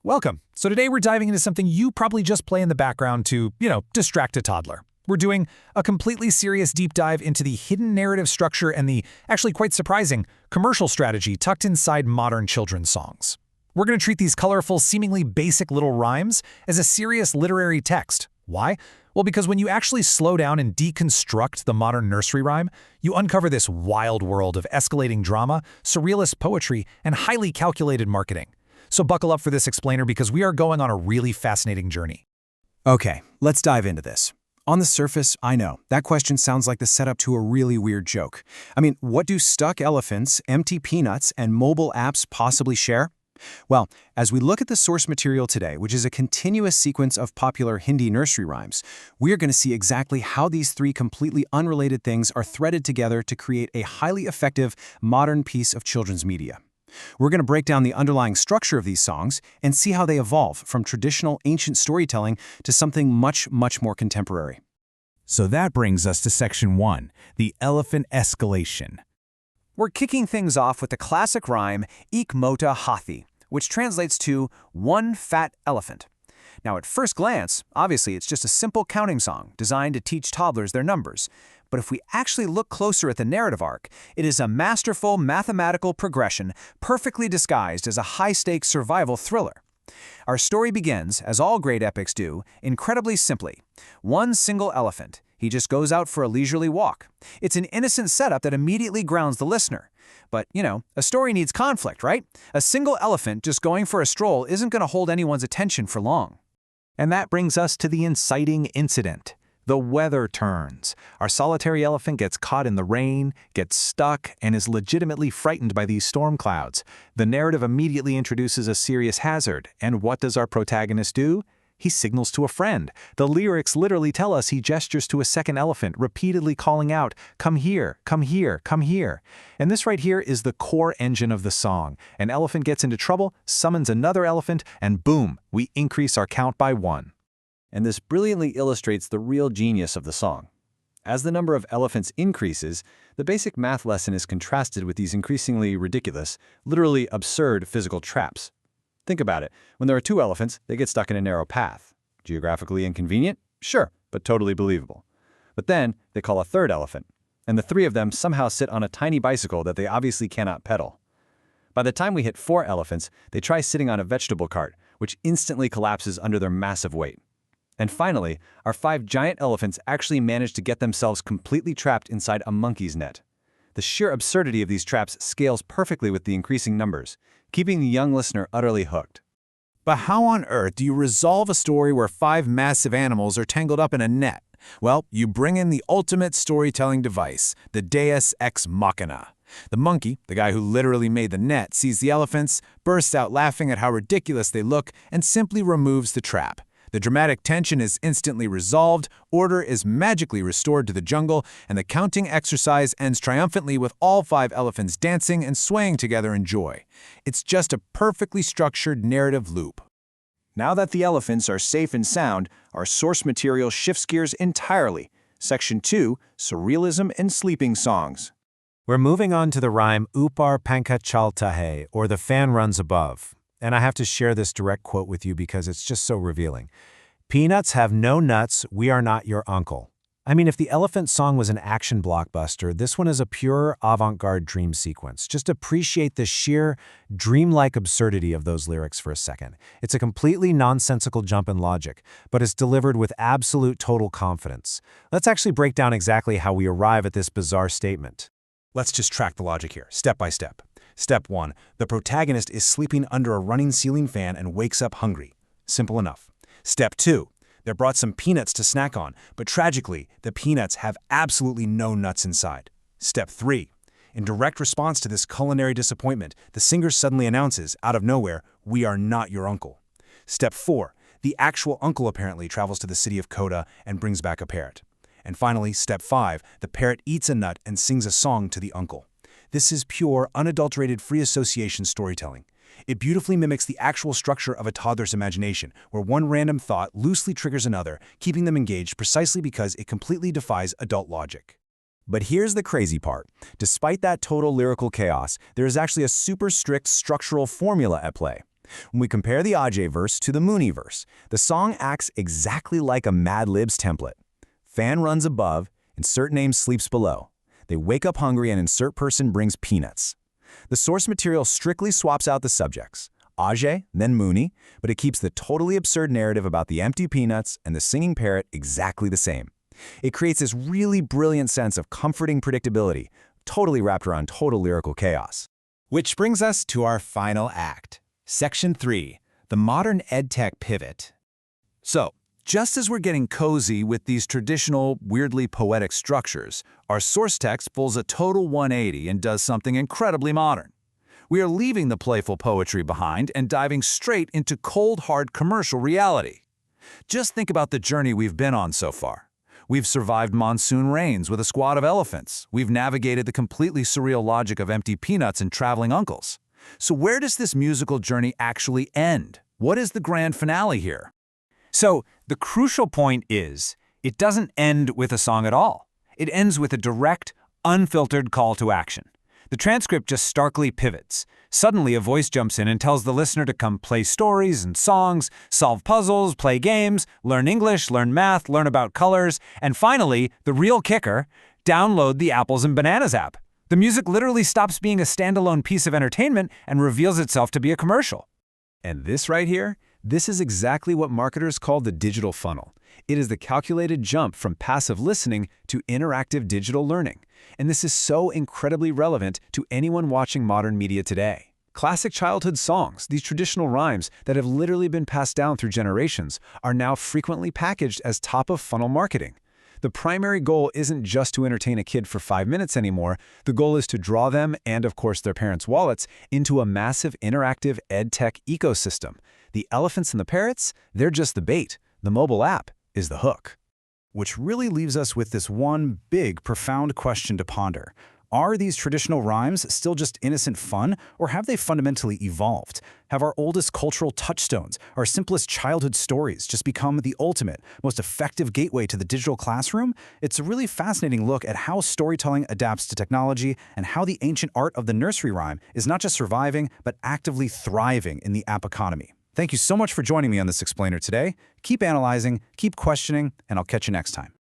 Welcome. So today we're diving into something you probably just play in the background to, distract a toddler. We're doing a completely serious deep dive into the hidden narrative structure and the, actually quite surprising, commercial strategy tucked inside modern children's songs. We're going to treat these colorful, seemingly basic little rhymes as a serious literary text. Why? Well, because when you actually slow down and deconstruct the modern nursery rhyme, you uncover this wild world of escalating drama, surrealist poetry, and highly calculated marketing. So buckle up for this explainer because we are going on a really fascinating journey. Okay, let's dive into this. On the surface, I know, that question sounds like the setup to a really weird joke. I mean, what do stuck elephants, empty peanuts, and mobile apps possibly share? Well, as we look at the source material today, which is a continuous sequence of popular Hindi nursery rhymes, we're going to see exactly how these three completely unrelated things are threaded together to create a highly effective, modern piece of children's media. We're going to break down the underlying structure of these songs and see how they evolve from traditional ancient storytelling to something much, much more contemporary. So that brings us to Section 1, the elephant escalation. We're kicking things off with the classic rhyme, Ek Mota Hathi, which translates to one fat elephant. Now, at first glance, obviously it's just a simple counting song designed to teach toddlers their numbers. But if we actually look closer at the narrative arc, it is a masterful mathematical progression perfectly disguised as a high-stakes survival thriller. Our story begins, as all great epics do, incredibly simply. One single elephant. He just goes out for a leisurely walk. It's an innocent setup that immediately grounds the listener. But, a story needs conflict, right? A single elephant just going for a stroll isn't going to hold anyone's attention for long. And that brings us to the inciting incident. The weather turns. Our solitary elephant gets caught in the rain, gets stuck, and is legitimately frightened by these storm clouds. The narrative immediately introduces a serious hazard, and what does our protagonist do? He signals to a friend. The lyrics literally tell us he gestures to a second elephant, repeatedly calling out, "Come here, come here, come here." And this right here is the core engine of the song. An elephant gets into trouble, summons another elephant, and boom, we increase our count by 1. And this brilliantly illustrates the real genius of the song. As the number of elephants increases, the basic math lesson is contrasted with these increasingly ridiculous, literally absurd physical traps. Think about it. When there are 2 elephants, they get stuck in a narrow path. Geographically inconvenient? Sure, but totally believable. But then, they call a third elephant, and the 3 of them somehow sit on a tiny bicycle that they obviously cannot pedal. By the time we hit 4 elephants, they try sitting on a vegetable cart, which instantly collapses under their massive weight. And finally, our 5 giant elephants actually manage to get themselves completely trapped inside a monkey's net. The sheer absurdity of these traps scales perfectly with the increasing numbers, keeping the young listener utterly hooked. But how on earth do you resolve a story where 5 massive animals are tangled up in a net? Well, you bring in the ultimate storytelling device, the Deus Ex Machina. The monkey, the guy who literally made the net, sees the elephants, bursts out laughing at how ridiculous they look, and simply removes the trap. The dramatic tension is instantly resolved, order is magically restored to the jungle, and the counting exercise ends triumphantly with all 5 elephants dancing and swaying together in joy. It's just a perfectly structured narrative loop. Now that the elephants are safe and sound, our source material shifts gears entirely. Section 2, Surrealism and Sleeping Songs. We're moving on to the rhyme Upar Panka Chalta Hai, or the fan runs above. And I have to share this direct quote with you because it's just so revealing. Peanuts have no nuts, we are not your uncle. I mean, if the elephant song was an action blockbuster, this one is a pure avant-garde dream sequence. Just appreciate the sheer, dreamlike absurdity of those lyrics for a second. It's a completely nonsensical jump in logic, but it's delivered with absolute total confidence. Let's actually break down exactly how we arrive at this bizarre statement. Let's just track the logic here, step by step. Step 1. The protagonist is sleeping under a running ceiling fan and wakes up hungry. Simple enough. Step 2. They're brought some peanuts to snack on, but tragically, the peanuts have absolutely no nuts inside. Step 3. In direct response to this culinary disappointment, the singer suddenly announces, out of nowhere, "We are not your uncle." Step 4. The actual uncle apparently travels to the city of Kota and brings back a parrot. And finally, Step 5. The parrot eats a nut and sings a song to the uncle. This is pure, unadulterated free association storytelling. It beautifully mimics the actual structure of a toddler's imagination, where one random thought loosely triggers another, keeping them engaged precisely because it completely defies adult logic. But here's the crazy part. Despite that total lyrical chaos, there is actually a super strict structural formula at play. When we compare the Ajay verse to the Mooney verse, the song acts exactly like a Mad Libs template. Fan runs above, insert name sleeps below. They wake up hungry and insert person brings peanuts. The source material strictly swaps out the subjects, Ajay, then Mooney, but it keeps the totally absurd narrative about the empty peanuts and the singing parrot exactly the same. It creates this really brilliant sense of comforting predictability, totally wrapped around total lyrical chaos. Which brings us to our final act. Section 3, the modern edtech pivot. So, just as we're getting cozy with these traditional, weirdly poetic structures, our source text pulls a total 180 and does something incredibly modern. We are leaving the playful poetry behind and diving straight into cold, hard commercial reality. Just think about the journey we've been on so far. We've survived monsoon rains with a squad of elephants. We've navigated the completely surreal logic of empty peanuts and traveling uncles. So where does this musical journey actually end? What is the grand finale here? So, the crucial point is, it doesn't end with a song at all. It ends with a direct, unfiltered call to action. The transcript just starkly pivots. Suddenly, a voice jumps in and tells the listener to come play stories and songs, solve puzzles, play games, learn English, learn math, learn about colors, and finally, the real kicker, download the Apples and Bananas app. The music literally stops being a standalone piece of entertainment and reveals itself to be a commercial. And this right here, this is exactly what marketers call the digital funnel. It is the calculated jump from passive listening to interactive digital learning. And this is so incredibly relevant to anyone watching modern media today. Classic childhood songs, these traditional rhymes that have literally been passed down through generations, are now frequently packaged as top-of-funnel marketing. The primary goal isn't just to entertain a kid for 5 minutes anymore. The goal is to draw them, and of course their parents' wallets, into a massive interactive edtech ecosystem. The elephants and the parrots, they're just the bait. The mobile app is the hook. Which really leaves us with this one big, profound question to ponder. Are these traditional rhymes still just innocent fun, or have they fundamentally evolved? Have our oldest cultural touchstones, our simplest childhood stories, just become the ultimate, most effective gateway to the digital classroom? It's a really fascinating look at how storytelling adapts to technology and how the ancient art of the nursery rhyme is not just surviving, but actively thriving in the app economy. Thank you so much for joining me on this explainer today. Keep analyzing, keep questioning, and I'll catch you next time.